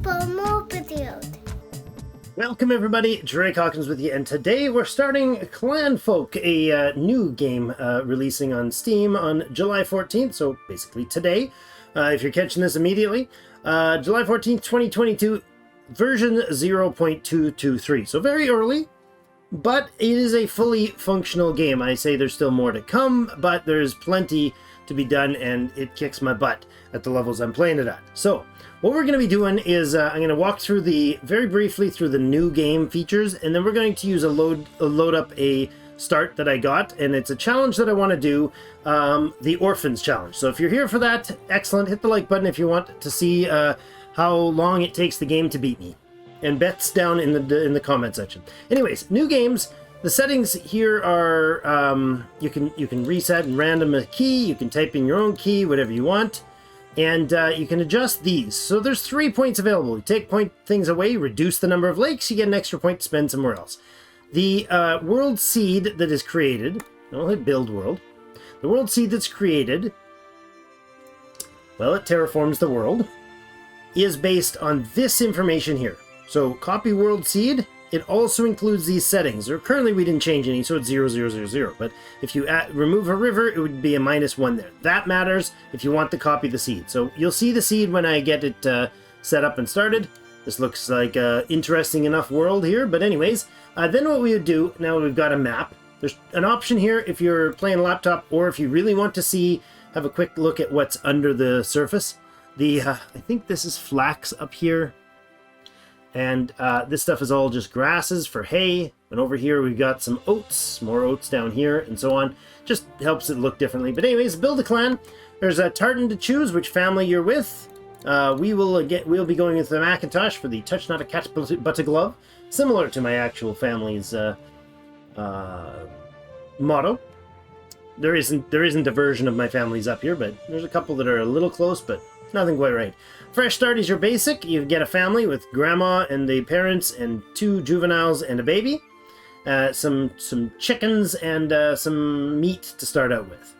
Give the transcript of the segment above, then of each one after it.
for more videos. Welcome everybody, Drake Hawkins with you, and today we're starting Clanfolk, a new game releasing on Steam on July 14th, so basically today, if you're catching this immediately. July 14th, 2022, version 0.223, so very early, but it is a fully functional game. I say there's still more to come, but there's plenty to be done, and it kicks my butt at the levels I'm playing it at. So, what we're going to be doing is I'm going to walk through very briefly through the new game features, and then we're going to use load up a start that I got, and it's a challenge that I want to do, the Orphans challenge. So if you're here for that, excellent. Hit the like button if you want to see how long it takes the game to beat me, and bets down in the comment section. Anyways, new games. The settings here are you can reset and random a key. You can type in your own key, whatever you want. And you can adjust these. So there's 3 points available. You take things away, reduce the number of lakes, you get an extra point to spend somewhere else. The world seed that is created, I'll hit build world. The world seed that's created, well, it terraforms the world, is based on this information here. So copy world seed, it also includes these settings. Or currently we didn't change any, so it's 0, 0, 0, 0. But if you remove a river, it would be a -1 there. That matters if you want to copy the seed. So you'll see the seed when I get it set up and started. This looks like an interesting enough world here. But anyways, then what we would do, now we've got a map. There's an option here if you're playing laptop, or if you really want to have a quick look at what's under the surface. I think this is flax up here. And this stuff is all just grasses for hay. And over here we've got some oats, more oats down here, and so on. Just helps it look differently. But anyways, build a clan. There's a tartan to choose which family you're with. We'll be going with the Macintosh for the touch not a cat but a glove, similar to my actual family's motto. There isn't a version of my family's up here, but there's a couple that are a little close, but nothing quite right. Fresh start is your basic. You get a family with grandma and the parents and 2 juveniles and a baby. Some chickens and some meat to start out with.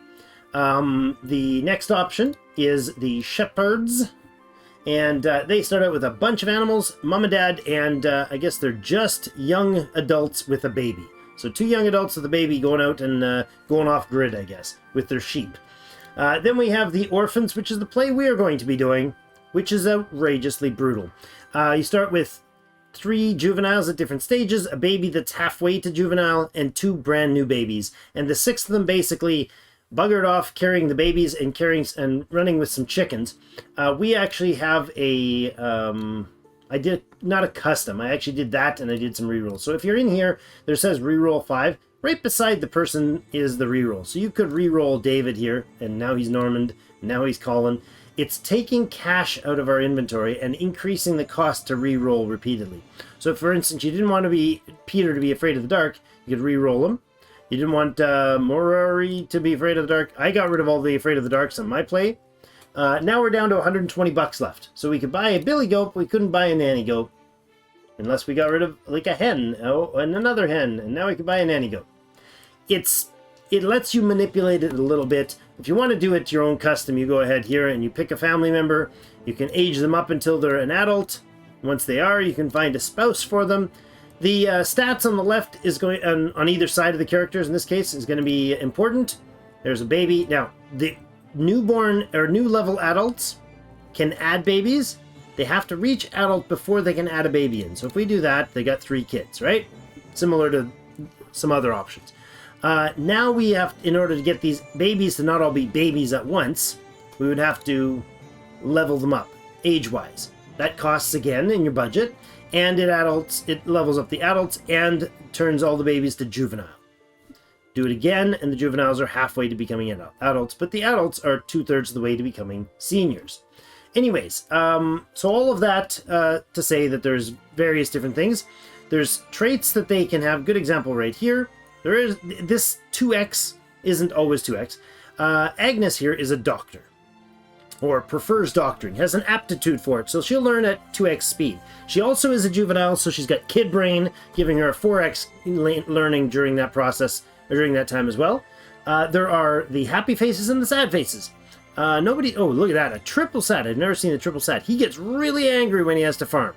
The next option is the shepherds. And they start out with a bunch of animals, mom and dad, and I guess they're just young adults with a baby. So 2 young adults with a baby going out and going off grid, I guess, with their sheep. Then we have the Orphans, which is the play we are going to be doing, which is outrageously brutal. You start with 3 juveniles at different stages, a baby that's halfway to juvenile, and 2 brand new babies. And the 6th of them basically buggered off carrying the babies and running with some chickens. We actually have I did not a custom. I actually did that, and I did some rerolls. So if you're in here, there says reroll 5. Right beside the person is the reroll. So you could reroll David here, and now he's Normand, now he's Colin. It's taking cash out of our inventory and increasing the cost to reroll repeatedly. So if, for instance, you didn't want Peter to be afraid of the dark, you could reroll him. You didn't want Morari to be afraid of the dark. I got rid of all the afraid of the darks on my play. Now we're down to 120 bucks left. So we could buy a billy goat, but we couldn't buy a nanny goat. Unless we got rid of, like, a hen, and another hen, and now we can buy a nanny goat. It lets you manipulate it a little bit. If you want to do it your own custom, you go ahead here and you pick a family member. You can age them up until they're an adult. Once they are, you can find a spouse for them. The stats on the left is going on either side of the characters. In this case, is going to be important. There's a baby. Now, the newborn or new level adults can add babies. They have to reach adult before they can add a baby in. So if we do that, they got 3 kids, right? Similar to some other options. Now we have, in order to get these babies to not all be babies at once, we would have to level them up age-wise. That costs again in your budget, and it levels up the adults and turns all the babies to juvenile. Do it again, and the juveniles are halfway to becoming adults, but the adults are 2/3 of the way to becoming seniors. Anyways, so all of that to say that there's various different things. There's traits that they can have. Good example right here. There is this 2x isn't always 2x. Agnes here is a doctor, or prefers doctoring, has an aptitude for it, so she'll learn at 2x speed. She also is a juvenile, so she's got kid brain, giving her a 4x learning during that process, or during that time as well. There are the happy faces and the sad faces. Nobody... Oh, look at that. A triple sat. I've never seen a triple sat. He gets really angry when he has to farm.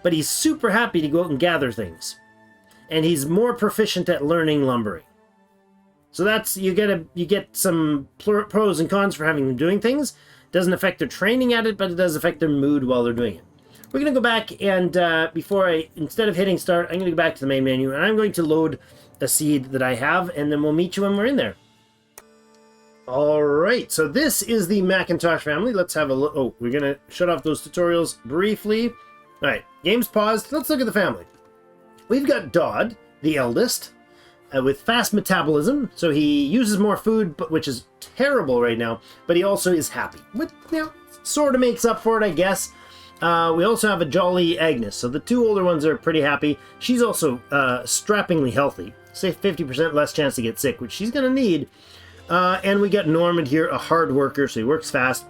But he's super happy to go out and gather things. And he's more proficient at learning lumbering. So that's... You get some pros and cons for having them doing things. Doesn't affect their training at it, but it does affect their mood while they're doing it. We're going to go back and instead of hitting start, I'm going to go back to the main menu and I'm going to load a seed that I have, and then we'll meet you when we're in there. Alright, so this is the Macintosh family. Let's have a look. Oh, we're going to shut off those tutorials briefly. Alright, game's paused. Let's look at the family. We've got Dodd, the eldest, with fast metabolism. So he uses more food, which is terrible right now, but he also is happy. Which, sort of makes up for it, I guess. We also have a jolly Agnes, so the two older ones are pretty happy. She's also strappingly healthy. Say 50% less chance to get sick, which she's going to need. And we got Normand here, a hard worker, so he works fast.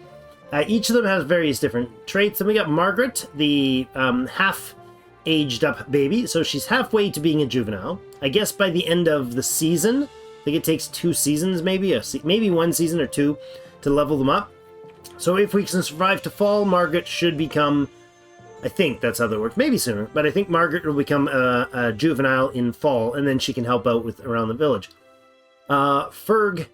Each of them has various different traits. Then we got Margaret, the half-aged up baby, so she's halfway to being a juvenile. I guess by the end of the season, I think it takes 2 seasons maybe, maybe 1 season or 2 to level them up. So if we can survive to fall, Margaret should become, I think that's how that works, maybe sooner, but I think Margaret will become a juvenile in fall, and then she can help out with around the village. Ferger,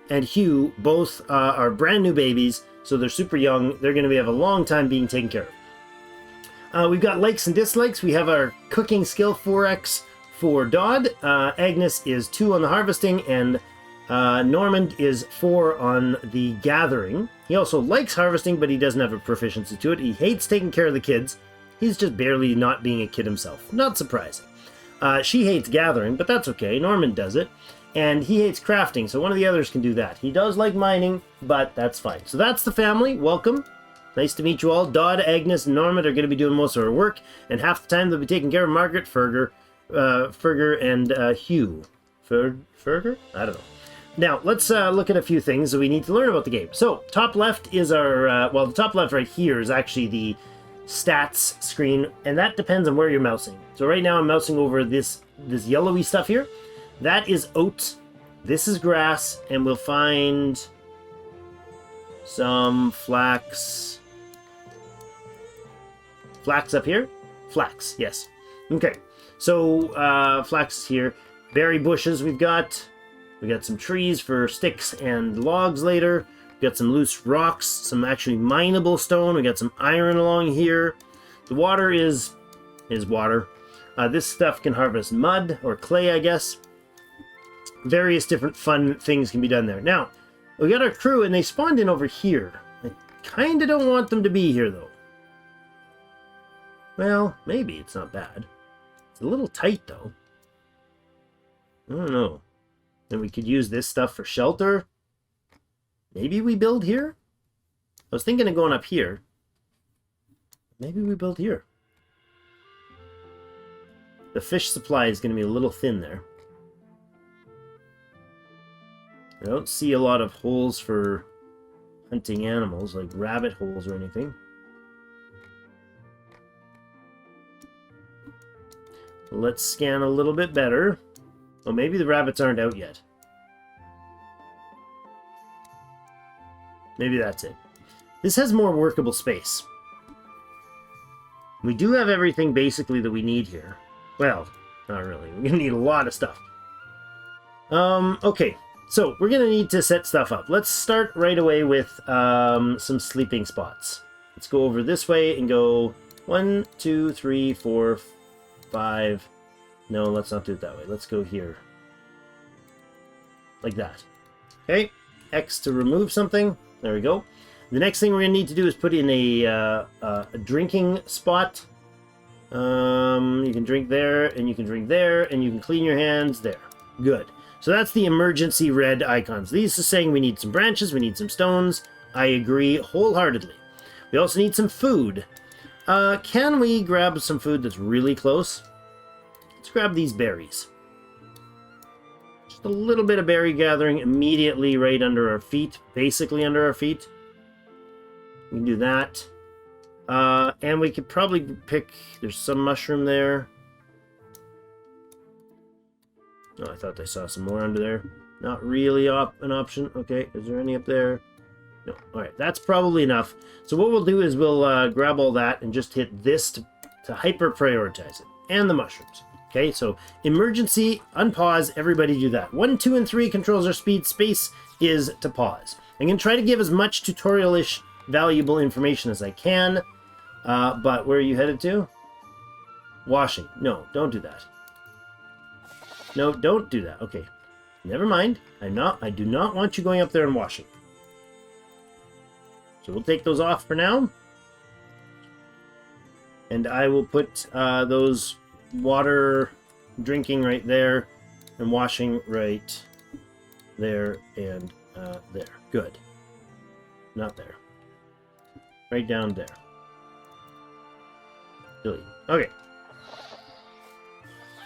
and Hugh both are brand new babies, so they're super young. They're going to have a long time being taken care of. We've got likes and dislikes. We have our cooking skill 4x for Dodd. Agnes is 2 on the harvesting, and Normand is 4 on the gathering. He also likes harvesting, but he doesn't have a proficiency to it. He hates taking care of the kids. He's just barely not being a kid himself. Not surprising. She hates gathering, but that's okay. Normand does it. And he hates crafting, so one of the others can do that. He does like mining, but that's fine. So that's the family. Welcome. Nice to meet you all. Dodd, Agnes, and Normand are going to be doing most of our work, and half the time they'll be taking care of Margaret, Ferger, and Hugh. Ferger? I don't know. Now, let's look at a few things that we need to learn about the game. So, top left is our... well, the top left right here is actually the stats screen, and that depends on where you're mousing. So right now I'm mousing over this yellowy stuff here. That is oat. This is grass, and we'll find some flax. Flax up here? Flax, yes. Okay, so flax is here. Berry bushes we've got. We got some trees for sticks and logs later. We got some loose rocks, some actually mineable stone. We got some iron along here. The water is water. This stuff can harvest mud or clay, I guess. Various different fun things can be done there. Now, we got our crew, and they spawned in over here. I kind of don't want them to be here, though. Well, maybe it's not bad. It's a little tight, though. I don't know. Then we could use this stuff for shelter. Maybe we build here? I was thinking of going up here. Maybe we build here. The fish supply is going to be a little thin there. I don't see a lot of holes for hunting animals, like rabbit holes or anything. Let's scan a little bit better. Well, maybe the rabbits aren't out yet. Maybe that's it. This has more workable space. We do have everything basically that we need here. Well, not really. We're going to need a lot of stuff. Okay. So, we're going to need to set stuff up. Let's start right away with some sleeping spots. Let's go over this way and go 1, 2, 3, 4, 5. No, let's not do it that way. Let's go here. Like that. Okay. X to remove something. There we go. The next thing we're going to need to do is put in a drinking spot. You can drink there, and you can drink there, and you can clean your hands there. Good. So that's the emergency red icons. These are saying we need some branches, we need some stones. I agree wholeheartedly. We also need some food. Can we grab some food that's really close? Let's grab these berries. Just a little bit of berry gathering immediately right under our feet. Basically under our feet. We can do that. And we could probably pick... There's some mushroom there. Oh, I thought I saw some more under there. Not really an option. Okay, is there any up there? No. All right, that's probably enough. So what we'll do is we'll grab all that and just hit this to hyper prioritize it. And the mushrooms. Okay, so emergency, unpause, everybody do that. 1, 2, and 3 controls our speed. Space is to pause. I'm going to try to give as much tutorial-ish valuable information as I can. But where are you headed to? Washing. No, don't do that. No, don't do that. Okay. Never mind. I do not want you going up there and washing. So we'll take those off for now. And I will put those water drinking right there and washing right there and there. Good. Not there. Right down there. Delete. Okay.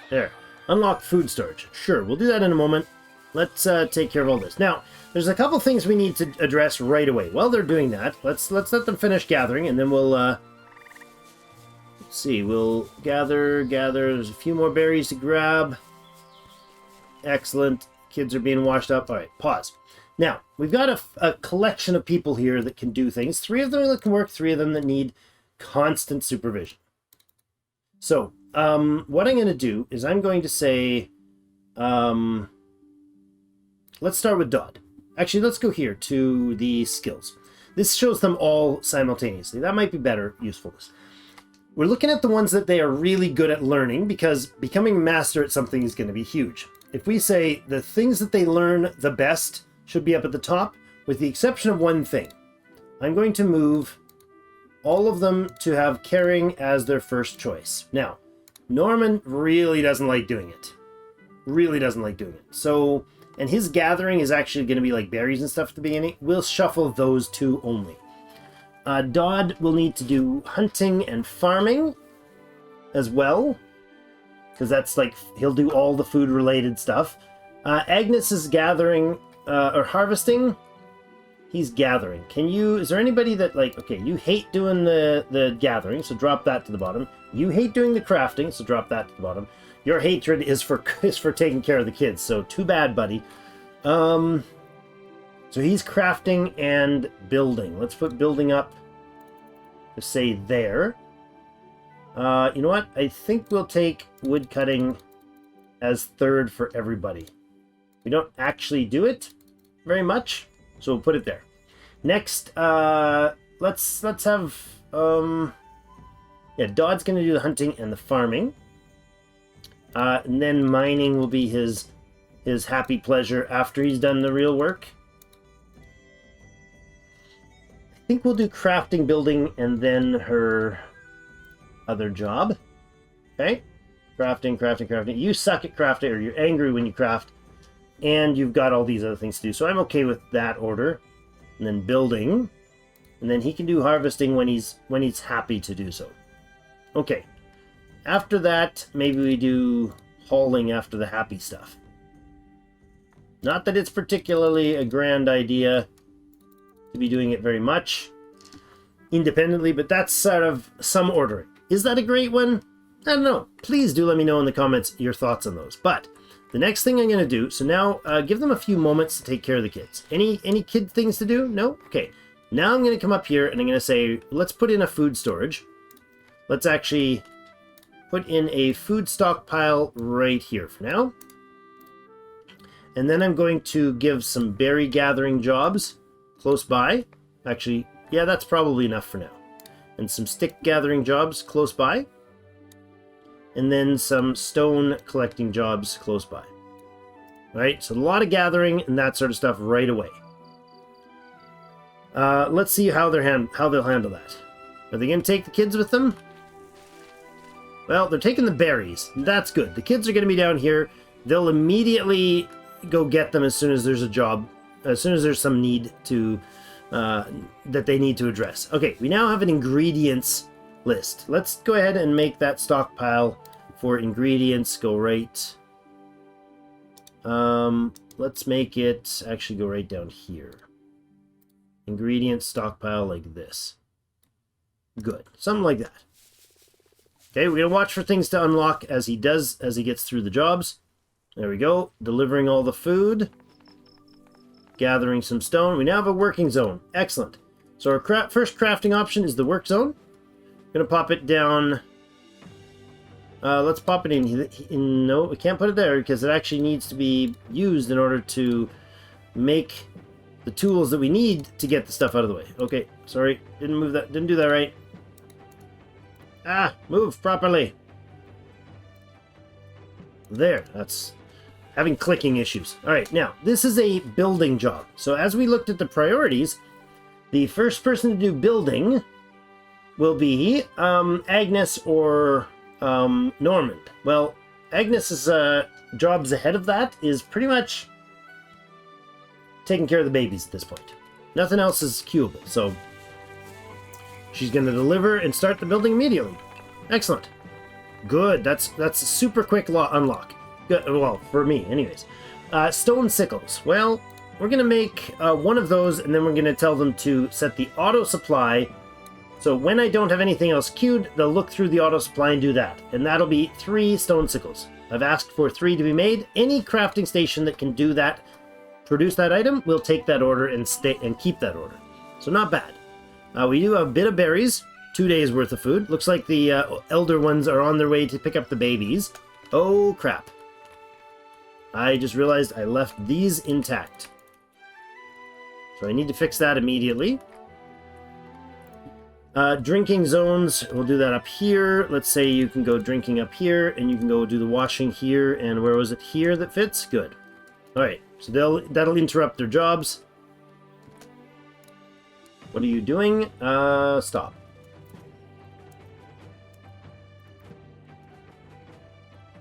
There. Unlock food storage. Sure, we'll do that in a moment. Let's take care of all this. Now, there's a couple things we need to address right away. While they're doing that, let's let them finish gathering, and then we'll let's see. We'll gather. There's a few more berries to grab. Excellent. Kids are being washed up. All right, pause. Now, we've got a collection of people here that can do things. 3 of them that can work, 3 of them that need constant supervision. So, what I'm going to do is I'm going to say, let's start with Dodd. Actually, let's go here to the skills. This shows them all simultaneously. That might be better usefulness. We're looking at the ones that they are really good at learning, because becoming a master at something is going to be huge. If we say the things that they learn the best should be up at the top, with the exception of one thing, I'm going to move all of them to have caring as their first choice. Now, Norman really doesn't like doing it. Really doesn't like doing it. So, and his gathering is actually going to be like berries and stuff at the beginning. We'll shuffle those 2 only. Dodd will need to do hunting and farming as well, because that's like, he'll do all the food related stuff. Agnes is gathering or harvesting. He's gathering. Is there anybody that, like, okay, you hate doing the gathering, so drop that to the bottom. You hate doing the crafting, so drop that to the bottom. Your hatred is for taking care of the kids, so too bad, buddy. So he's crafting and building. Let's put building up to say there. You know what? I think we'll take wood cutting as 3rd for everybody. We don't actually do it very much, so we'll put it there. Next, let's have Dodd's going to do the hunting and the farming. And then mining will be his happy pleasure after he's done the real work. I think we'll do crafting, building, and then her other job. Okay? Crafting. You suck at crafting, or you're angry when you craft, and you've got all these other things to do. So I'm okay with that order. And then building. And then he can do harvesting when he's happy to do so. Okay. After that, maybe we do hauling after the happy stuff. Not that it's particularly a grand idea to be doing it very much independently, but that's sort of some ordering. Is that a great one? I don't know. Please do let me know in the comments your thoughts on those. But the next thing I'm going to do, so now give them a few moments to take care of the kids. Any kid things to do? No? Okay. Now I'm going to come up here and I'm going to say, let's put in a food storage. Let's actually put in a food stockpile right here for now. And then I'm going to give some berry gathering jobs close by. Actually, yeah, that's probably enough for now. And some stick gathering jobs close by. And then some stone collecting jobs close by. All right, so a lot of gathering and that sort of stuff right away. Let's see how they'll handle that. Are they going to take the kids with them? Well, they're taking the berries. That's good. The kids are going to be down here. They'll immediately go get them as soon as there's a job, as soon as there's some need to that they need to address. Okay, we now have an ingredients list. Let's go ahead and make that stockpile for ingredients go right. Let's make it actually go right down here. Ingredient stockpile like this. Good. Something like that. Okay, we're going to watch for things to unlock as he gets through the jobs. There we go. Delivering all the food. gathering some stone. We now have a working zone. Excellent. So our first crafting option is the work zone. Gonna pop it down. Let's pop it in. No, we can't put it there because it actually needs to be used in order to make the tools that we need to get the stuff out of the way. Okay, sorry, didn't move that. Didn't do that right. Ah, move properly. There, that's having clicking issues. All right, now this is a building job. So as we looked at the priorities, the first person to do building will be Agnes or Normand. Well, Agnes's jobs ahead of that is pretty much taking care of the babies at this point. Nothing else is queuable, so she's going to deliver and start the building immediately. Excellent. Good. That's a super quick unlock. Good. Well, for me, anyways. Stone sickles. Well, we're going to make one of those, and then we're going to tell them to set the auto supply. So when I don't have anything else queued, they'll look through the auto supply and do that. And that'll be 3 stone sickles. I've asked for 3 to be made. Any crafting station that can do that, produce that item, will take that order and keep that order. So not bad. We do have a bit of berries. 2 days worth of food. Looks like the elder ones are on their way to pick up the babies. Oh, crap. I just realized I left these intact. So I need to fix that immediately. Drinking zones, we'll do that up here. Let's say you can go drinking up here, and you can go do the washing here, and where was it here that fits? Good. Alright, so that'll interrupt their jobs. What are you doing? Stop.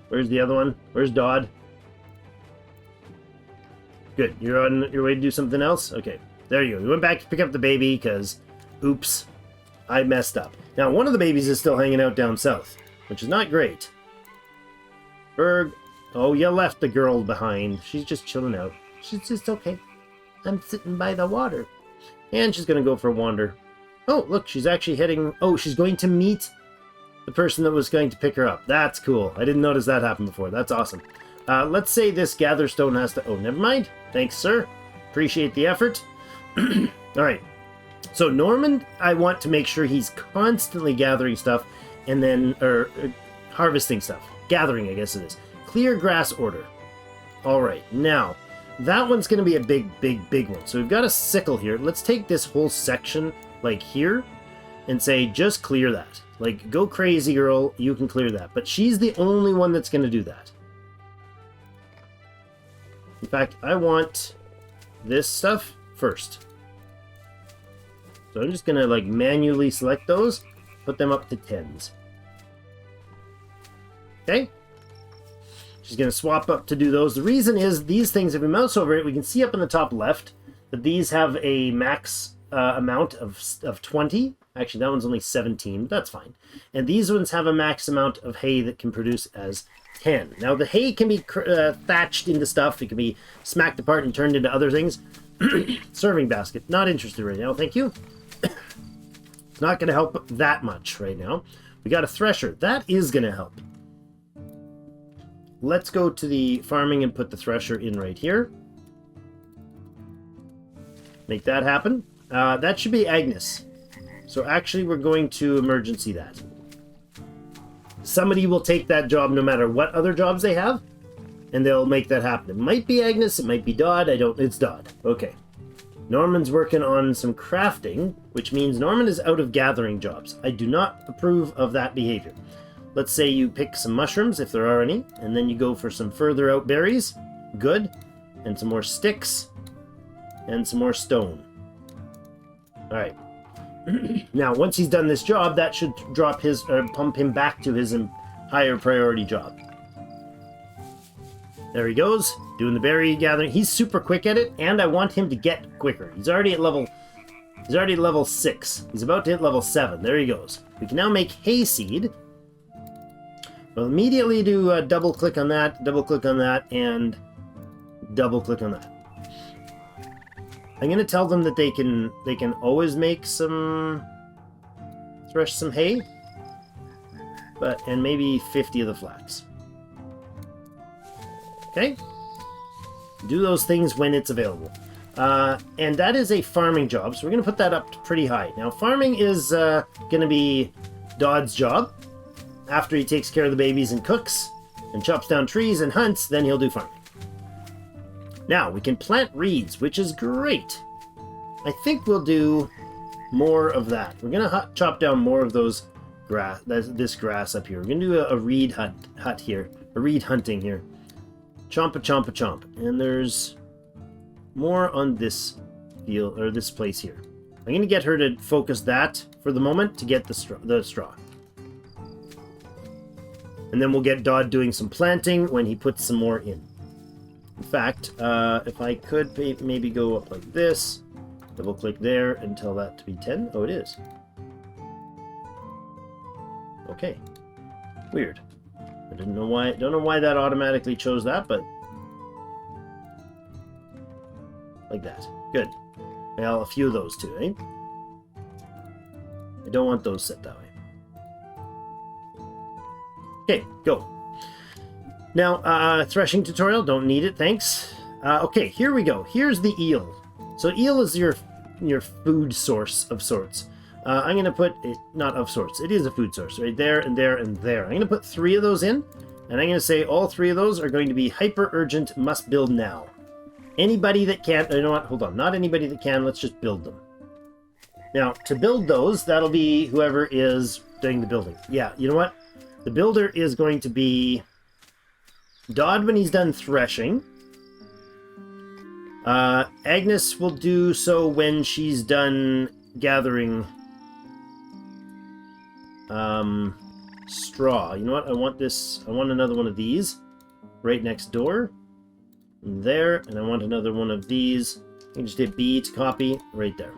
Where's the other one? Where's Dodd? Good. You're on your way to do something else? Okay. There you go. We went back to pick up the baby because, oops, I messed up. Now, one of the babies is still hanging out down south, which is not great. Berg. Oh, you left the girl behind. She's just chilling out. She's just okay. I'm sitting by the water. And she's going to go for a wander. Oh, look, she's actually heading... Oh, she's going to meet the person that was going to pick her up. That's cool. I didn't notice that happened before. That's awesome. Let's say this gather stone has to... Oh, never mind. Thanks, sir. Appreciate the effort. All right. So Normand, I want to make sure he's constantly gathering stuff and then... Or harvesting stuff. Gathering, I guess it is. Clear grass order. All right. Now, that one's going to be a big one. So we've got a sickle here. Let's take this whole section, like here, and say, just clear that. Like, go crazy, girl. You can clear that. But she's the only one that's going to do that. In fact, I want this stuff first. So I'm just going to, like, manually select those, put them up to 10s. Okay? She's going to swap up to do those. The reason is these things, if we mouse over it, we can see up in the top left that these have a max amount of 20. Actually, that one's only 17, but that's fine. And these ones have a max amount of hay that can produce as 10. Now, the hay can be thatched into stuff. It can be smacked apart and turned into other things. Serving basket. Not interested right now, thank you. It's not going to help that much right now. We got a thresher. That is going to help. Let's go to the farming and put the thresher in right here. Make that happen. That should be Agnes. So actually, we're going to emergency that. Somebody will take that job no matter what other jobs they have, and they'll make that happen. It might be Agnes, it might be Dodd, it's Dodd. Okay. Normand's working on some crafting, which means Normand is out of gathering jobs. I do not approve of that behavior. Let's say you pick some mushrooms, if there are any, and then you go for some further out berries. Good. And some more sticks. And some more stone. Alright. Now, once he's done this job, that should drop his, or pump him back to his higher priority job. There he goes, doing the berry gathering. He's super quick at it, and I want him to get quicker. He's already at level 6. He's about to hit level 7. There he goes. We can now make hayseed. We'll immediately do double-click on that, and double-click on that. I'm going to tell them that they can always make thresh some hay, and maybe 50 of the flax. Okay? Do those things when it's available. And that is a farming job, so we're going to put that up pretty high. Now, farming is going to be Dodd's job. After he takes care of the babies and cooks and chops down trees and hunts, then he'll do farming. Now, we can plant reeds, which is great. I think we'll do more of that. We're going to chop down more of those grass, this grass up here. We're going to do a reed hut here, a reed hunting here. Chomp a chomp a chomp. And there's more on this field, or this place here. I'm going to get her to focus that for the moment to get the straw. And then we'll get Dodd doing some planting when he puts some more in. In fact, if I could maybe go up like this, double click there and tell that to be 10. Oh, it is. Okay. Weird. I don't know why that automatically chose that, but like that. Good. Well, a few of those too, eh? I don't want those set that way. Okay, go. Now, threshing tutorial, don't need it, thanks. Okay, here we go. Here's the eel. So eel is your food source of sorts. I'm going to put it, not of sorts, it is a food source, right there and there and there. I'm going to put 3 of those in, and I'm going to say all 3 of those are going to be hyper urgent, must build now. Anybody that can, you know what, hold on, not anybody that can, let's just build them. Now, to build those, that'll be whoever is doing the building. Yeah, you know what? The builder is going to be Dodd when he's done threshing. Agnes will do so when she's done gathering straw. You know what? I want another one of these right next door. There, and I want another one of these. I can just hit B to copy right there.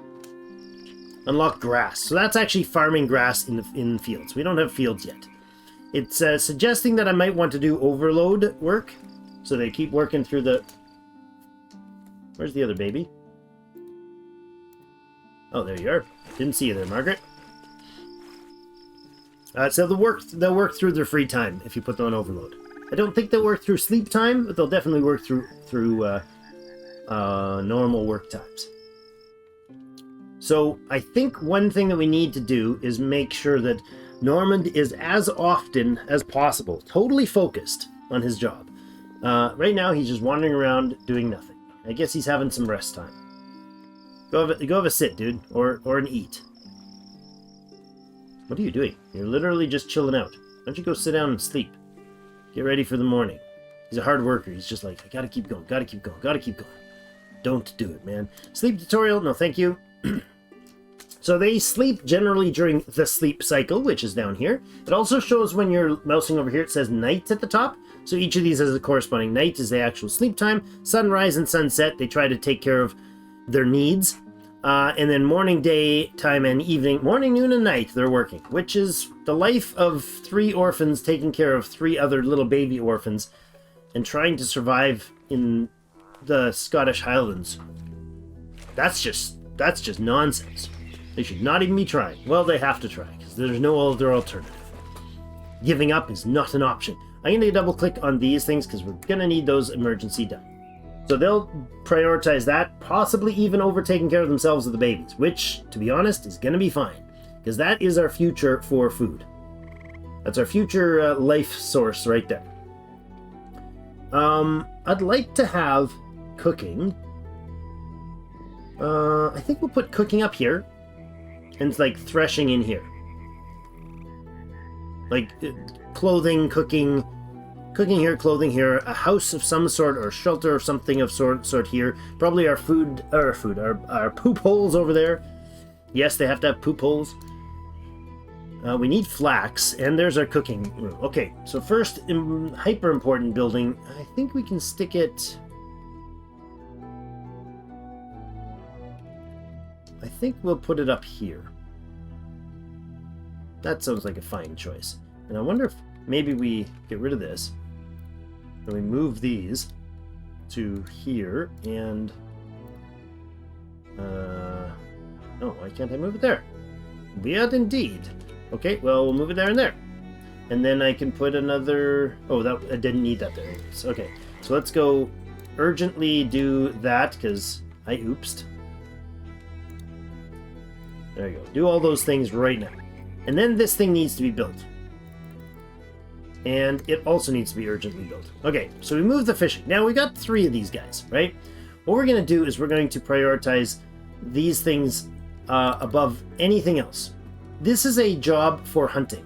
Unlock grass. So that's actually farming grass in fields. We don't have fields yet. It's suggesting that I might want to do overload work, so they keep working through the... Where's the other baby? Oh, there you are. Didn't see you there, Margaret. So they'll work through their free time if you put them on overload. I don't think they'll work through sleep time, but they'll definitely work through normal work times. So I think one thing that we need to do is make sure that Normand is as often as possible totally focused on his job. Right now he's just wandering around doing nothing. I guess he's having some rest time. Go have a sit, dude, or an eat. What are you doing? You're literally just chilling out. Why don't you go sit down and sleep? Get ready for the morning. He's a hard worker. He's just like, I gotta keep going, gotta keep going, gotta keep going. Don't do it, man. Sleep tutorial? No, thank you. So they sleep generally during the sleep cycle, which is down here. It also shows when you're mousing over here, it says night at the top. So each of these has a corresponding night is the actual sleep time. Sunrise and sunset, they try to take care of their needs. And then morning, day time, and evening, morning, noon, and night, they're working. Which is the life of 3 orphans taking care of 3 other little baby orphans and trying to survive in the Scottish Highlands. That's just nonsense. They should not even be trying. Well, they have to try, because there's no other alternative. Giving up is not an option. I'm going to double click on these things, because we're going to need those emergency done. So they'll prioritize that, possibly even over taking care of themselves with the babies, which, to be honest, is going to be fine, because that is our future for food. That's our future life source right there. I'd like to have cooking. I think we'll put cooking up here. And it's like threshing in here. Like clothing, cooking here, clothing here, a house of some sort or shelter or something of sort here. Probably our our poop holes over there. Yes, they have to have poop holes. We need flax, and there's our cooking room. Okay, so first, hyper important building. I think we can stick it... I think we'll put it up here. That sounds like a fine choice. And I wonder if maybe we get rid of this and we move these to here and... oh, why can't I move it there? Weird indeed. Okay, well, we'll move it there and there. And then I can put another... Oh, that I didn't need that there. Okay, so let's go urgently do that, because I oopsed. There you go. Do all those things right now. And then this thing needs to be built. And it also needs to be urgently built. Okay, so we moved the fishing. Now we got 3 of these guys, right? What we're going to do is we're going to prioritize these things above anything else. This is a job for hunting.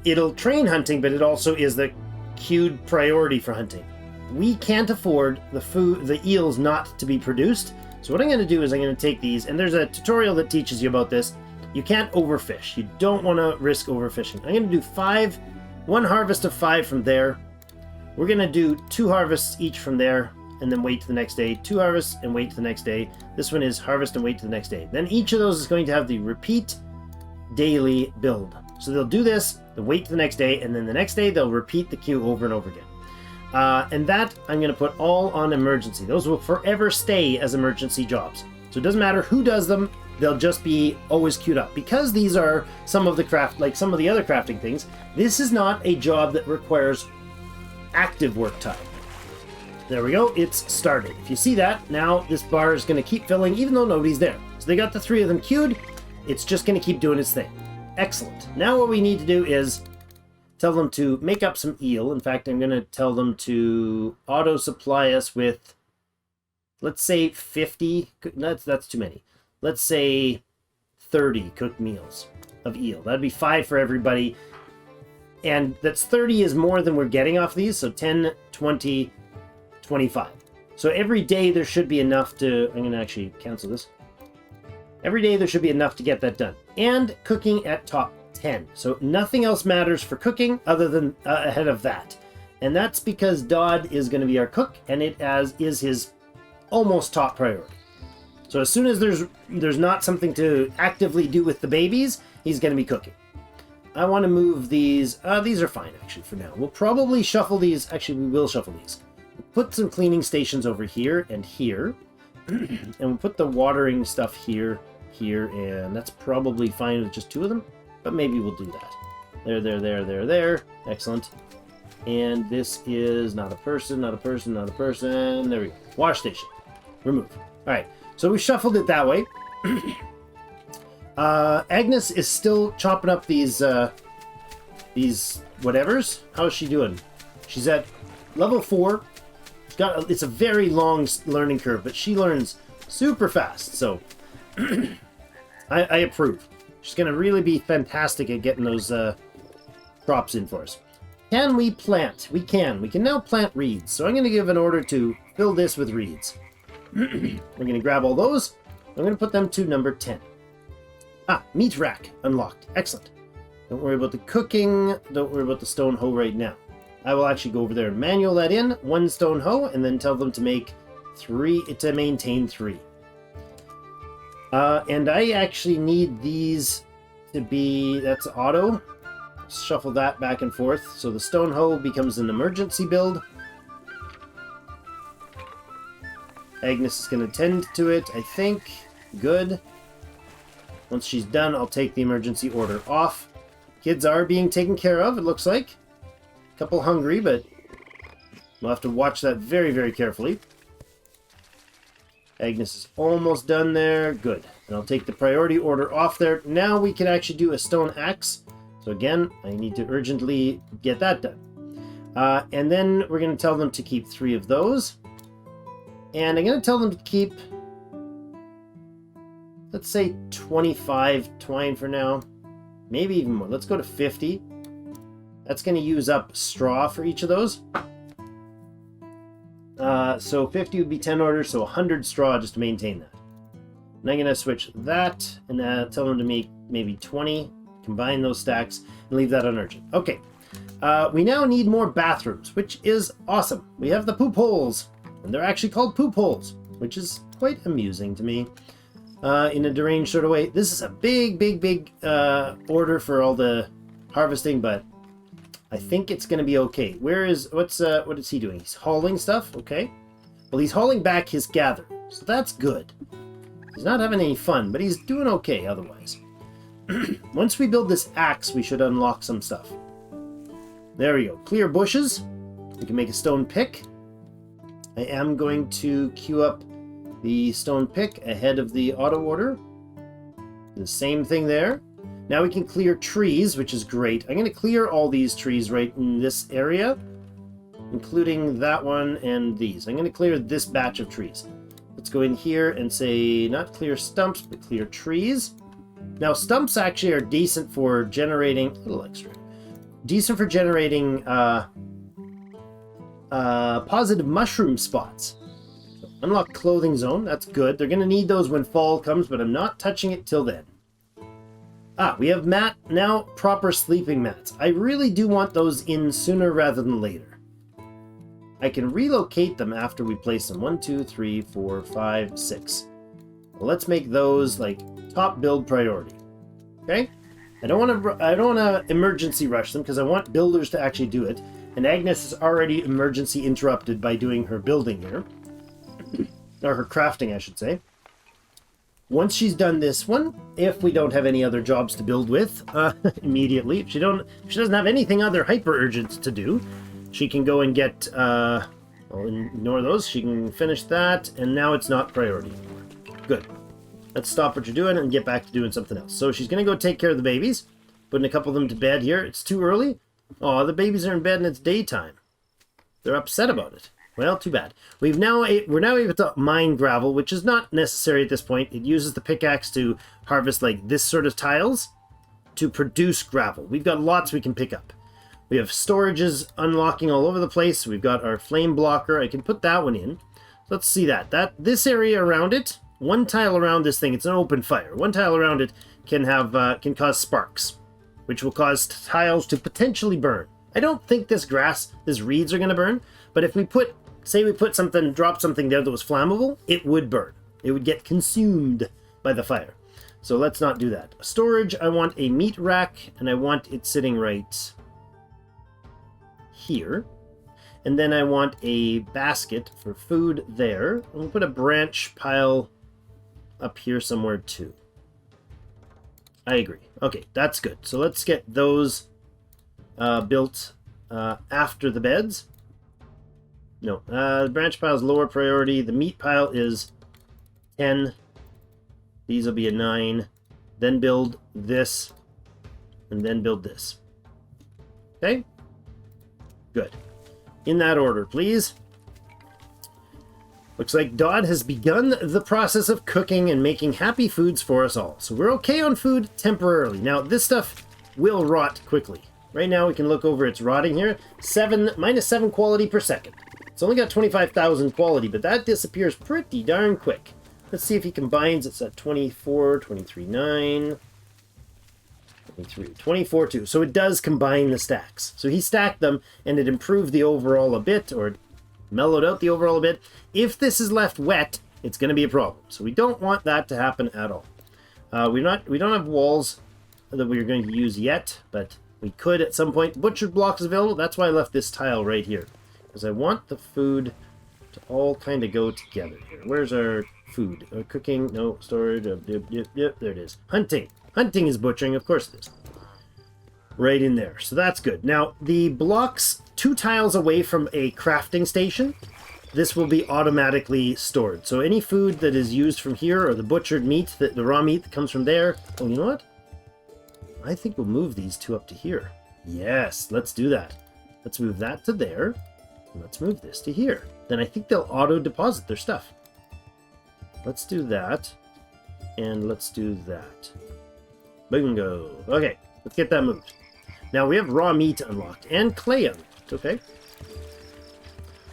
It'll train hunting, but it also is the queued priority for hunting. We can't afford the eels not to be produced. So what I'm going to do is I'm going to take these, and there's a tutorial that teaches you about this. You can't overfish. You don't want to risk overfishing. I'm going to do 1 harvest of 5 from there. We're going to do 2 harvests each from there, and then wait to the next day. 2 harvests and wait to the next day. This one is harvest and wait to the next day. Then each of those is going to have the repeat daily build. So they'll do this, they'll wait to the next day, and then the next day they'll repeat the queue over and over again. And that I'm going to put all on emergency. Those will forever stay as emergency jobs. So it doesn't matter who does them, they'll just be always queued up. Because these are some of the some of the other crafting things, this is not a job that requires active work time. There we go, it's started. If you see that, now this bar is going to keep filling even though nobody's there. So they got the 3 of them queued, it's just going to keep doing its thing. Excellent. Now what we need to do is tell them to make up some eel. In fact, I'm going to tell them to auto-supply us with, let's say 50, that's too many. Let's say 30 cooked meals of eel. That'd be 5 for everybody. And that's 30 is more than we're getting off these, so 10, 20, 25. So every day there should be enough to, I'm going to actually cancel this. Every day there should be enough to get that done. And cooking at top 10. So nothing else matters for cooking other than ahead of that. And that's because Dodd is going to be our cook, and it is his almost top priority. So as soon as there's not something to actively do with the babies, he's going to be cooking. I want to move these. These are fine actually for now. We'll probably shuffle these. Actually, we will shuffle these. We'll put some cleaning stations over here and here. And we'll put the watering stuff here, and that's probably fine with just 2 of them. But maybe we'll do that. There. Excellent. And this is not a person. There we go. Wash station. Remove. All right. So we shuffled it that way. Agnes is still chopping up these whatevers. How is she doing? She's at level 4. It's a very long learning curve, but she learns super fast. So I approve. She's going to really be fantastic at getting those crops in for us. Can we plant? We can. We can now plant reeds. So I'm going to give an order to fill this with reeds. We're going to grab all those. I'm going to put them to number 10. Meat rack unlocked. Excellent. Don't worry about the cooking. Don't worry about the stone hoe right now. I will actually go over there and manual that in. 1 stone hoe, and then tell them to make 3, to maintain 3. And I actually need these to be, that's auto. Shuffle that back and forth. So the stone hoe becomes an emergency build. Agnes is going to tend to it, I think. Good. Once she's done, I'll take the emergency order off. Kids are being taken care of, it looks like. A couple hungry, but we'll have to watch that very, very carefully. Agnes is almost done there. Good. And I'll take the priority order off there. Now we can actually do a stone axe. So again, I need to urgently get that done. And then we're going to tell them to keep 3 of those. And I'm going to tell them to keep, let's say 25 twine for now. Maybe even more. Let's go to 50. That's going to use up straw for each of those. So 50 would be 10 orders, so 100 straw just to maintain that. And I'm going to switch that and tell them to make maybe 20, combine those stacks, and leave that on urgent. Okay, we now need more bathrooms, which is awesome. We have the poop holes, and they're actually called poop holes, which is quite amusing to me in a deranged sort of way. This is a big order for all the harvesting, but I think it's going to be okay. What is he doing? He's hauling stuff, okay. Well, he's hauling back his gather, so that's good. He's not having any fun, but he's doing okay otherwise. Once we build this axe, we should unlock some stuff. There we go. Clear bushes. We can make a stone pick. I am going to queue up the stone pick ahead of the auto order. The same thing there. Now we can clear trees, which is great. I'm going to clear all these trees right in this area, including that one and these. I'm going to clear this batch of trees. Let's go in here and say, not clear stumps, but clear trees. Now, stumps actually are decent for generating, a little extra, decent for generating positive mushroom spots. So, unlock clothing zone, that's good. They're going to need those when fall comes, but I'm not touching it till then. We have now proper sleeping mats. I really do want those in sooner rather than later. I can relocate them after we place them. 1, 2, 3, 4, 5, 6. Well, let's make those like top build priority. Okay? I don't want to emergency rush them because I want builders to actually do it. And Agnes is already emergency interrupted by doing her building here. Or her crafting, I should say. Once she's done this one, if we don't have any other jobs to build with immediately, if she doesn't have anything other hyper urgent to do, she can go and get, I'll ignore those, she can finish that, and now it's not priority anymore. Good. Let's stop what you're doing and get back to doing something else. So she's going to go take care of the babies, putting a couple of them to bed here. It's too early. Oh, the babies are in bed and it's daytime. They're upset about it. Well, too bad. We're now able to mine gravel, which is not necessary at this point. It uses the pickaxe to harvest like this sort of tiles to produce gravel. We've got lots we can pick up. We have storages unlocking all over the place. We've got our flame blocker. I can put that one in. Let's see that. This area around it, one tile around this thing, it's an open fire. One tile around it can cause sparks, which will cause tiles to potentially burn. I don't think these reeds are going to burn, but if we drop something there that was flammable, it would burn. It would get consumed by the fire. So let's not do that. Storage, I want a meat rack, and I want it sitting right here. And then I want a basket for food there. And we'll put a branch pile up here somewhere too. I agree. Okay, that's good. So let's get those built after the beds. No, the branch pile is lower priority. The meat pile is 10. These will be a 9. Then build this. And then build this. Okay? Good. In that order, please. Looks like Dodd has begun the process of cooking and making happy foods for us all. So we're okay on food temporarily. Now, this stuff will rot quickly. Right now, we can look over its rotting here. -7 quality per second. It's only got 25,000 quality, but that disappears pretty darn quick. Let's see if he combines. It's at 24, 23.9, 24.2. So it does combine the stacks. So he stacked them, and it improved the overall a bit, or mellowed out the overall a bit. If this is left wet, it's going to be a problem. So we don't want that to happen at all. We don't have walls that we're going to use yet, but we could at some point. Butchered blocks available. That's why I left this tile right here. Because I want the food to all kind of go together here. Where's our food? Cooking? No. Storage? Yep, there it is. Hunting. Hunting is butchering. Of course it is. Right in there. So that's good. Now, the blocks 2 tiles away from a crafting station, this will be automatically stored. So any food that is used from here, or the butchered meat, the raw meat that comes from there. Oh, you know what? I think we'll move these 2 up to here. Yes, let's do that. Let's move that to there. Let's move this to here. Then I think they'll auto-deposit their stuff. Let's do that. And let's do that. Bingo. Okay, let's get that moved. Now we have raw meat unlocked and clay unlocked, okay?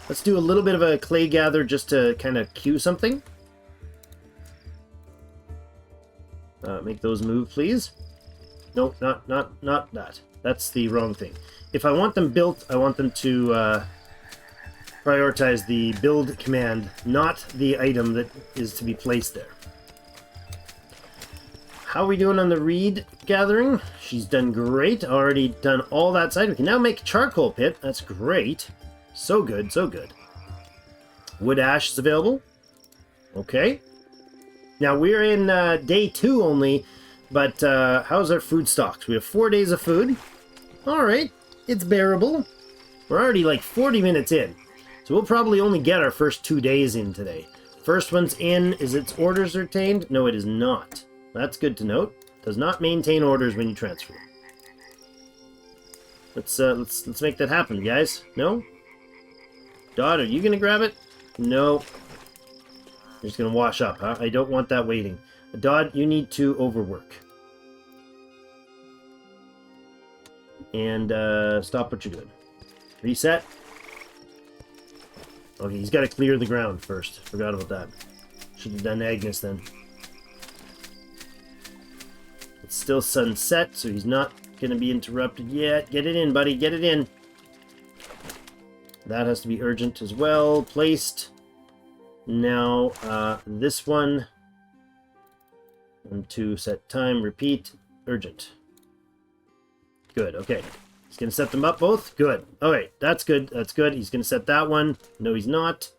Let's do a little bit of a clay gather just to kind of cue something. Make those move, please. No, not that. That's the wrong thing. If I want them built, I want them to prioritize the build command, not the item that is to be placed there. How are we doing on the reed gathering? She's done great. Already done all that side. We can now make a charcoal pit. That's great. So good, so good. Wood ash is available. Okay. Now we're in day 2 only, but how's our food stocks? We have 4 days of food. All right. It's bearable. We're already like 40 minutes in. So we'll probably only get our first 2 days in today. First one's in. Is its orders retained? No, it is not. That's good to note. Does not maintain orders when you transfer. Let's make that happen, guys. No? Dot, are you gonna grab it? No. You're just gonna wash up, huh? I don't want that waiting. Dodd, you need to overwork. And stop what you're doing. Reset. Okay, he's got to clear the ground first. Forgot about that. Should have done Agnes then. It's still sunset, so he's not going to be interrupted yet. Get it in, buddy. Get it in. That has to be urgent as well. Placed. Now, this one. 1, 2, set time, repeat, urgent. Good, okay. He's going to set them up both? Good. Alright, that's good, that's good. He's going to set that one. No, he's not.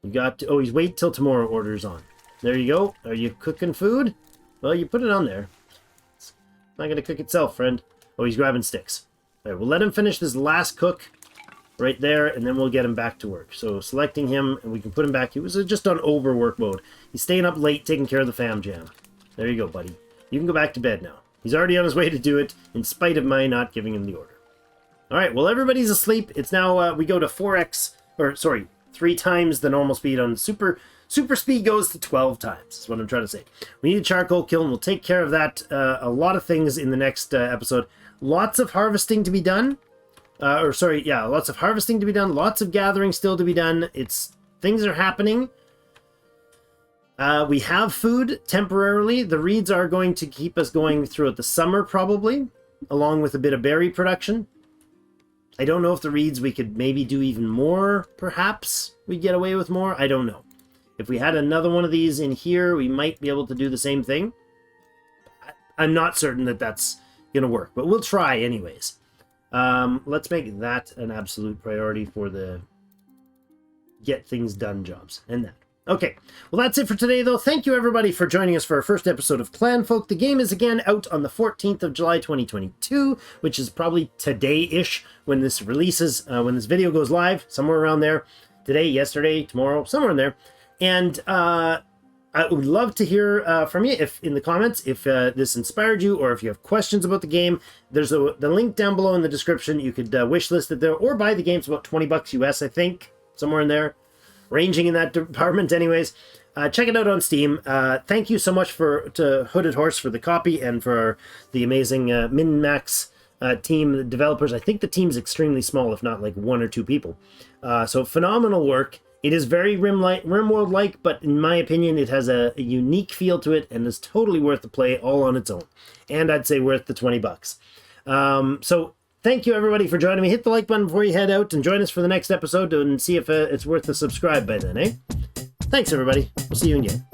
You got to, oh, he's wait till tomorrow orders on. There you go. Are you cooking food? Well, you put it on there. It's not going to cook itself, friend. Oh, he's grabbing sticks. Alright, we'll let him finish this last cook right there, and then we'll get him back to work. So selecting him, and we can put him back. He was just on overwork mode. He's staying up late, taking care of the fam jam. There you go, buddy. You can go back to bed now. He's already on his way to do it, in spite of my not giving him the order. Alright, well, everybody's asleep. It's now, we go to 4x, or, sorry, 3 times the normal speed on super speed goes to 12 times, is what I'm trying to say. We need a charcoal kiln, and we'll take care of that, a lot of things in the next episode. Lots of harvesting to be done. Lots of harvesting to be done, lots of gathering still to be done. Things are happening. We have food temporarily. The reeds are going to keep us going throughout the summer, probably, along with a bit of berry production. I don't know if the reeds we could maybe do even more, perhaps. We'd get away with more. I don't know. If we had another one of these in here, we might be able to do the same thing. I'm not certain that that's going to work, but we'll try anyways. Let's make that an absolute priority for the get things done jobs and that. Okay, well, that's it for today, though. Thank you, everybody, for joining us for our first episode of Clanfolk. The game is again out on the 14th of July, 2022, which is probably today-ish when this releases, when this video goes live, somewhere around there. Today, yesterday, tomorrow, somewhere in there. And I would love to hear from you if in the comments if this inspired you or if you have questions about the game. There's the link down below in the description. You could wish list it there or buy the game. It's about $20 US, I think, somewhere in there. Ranging in that department anyways. Check it out on Steam. Thank you so much to Hooded Horse for the copy and for the amazing Min-Max team developers. I think the team's extremely small, if not like 1 or 2 people. So phenomenal work. It is very RimWorld-like, but in my opinion, it has a unique feel to it and is totally worth the play all on its own. And I'd say worth the $20. So thank you, everybody, for joining me. Hit the like button before you head out and join us for the next episode and see if it's worth the subscribe by then, eh? Thanks, everybody. We'll see you again.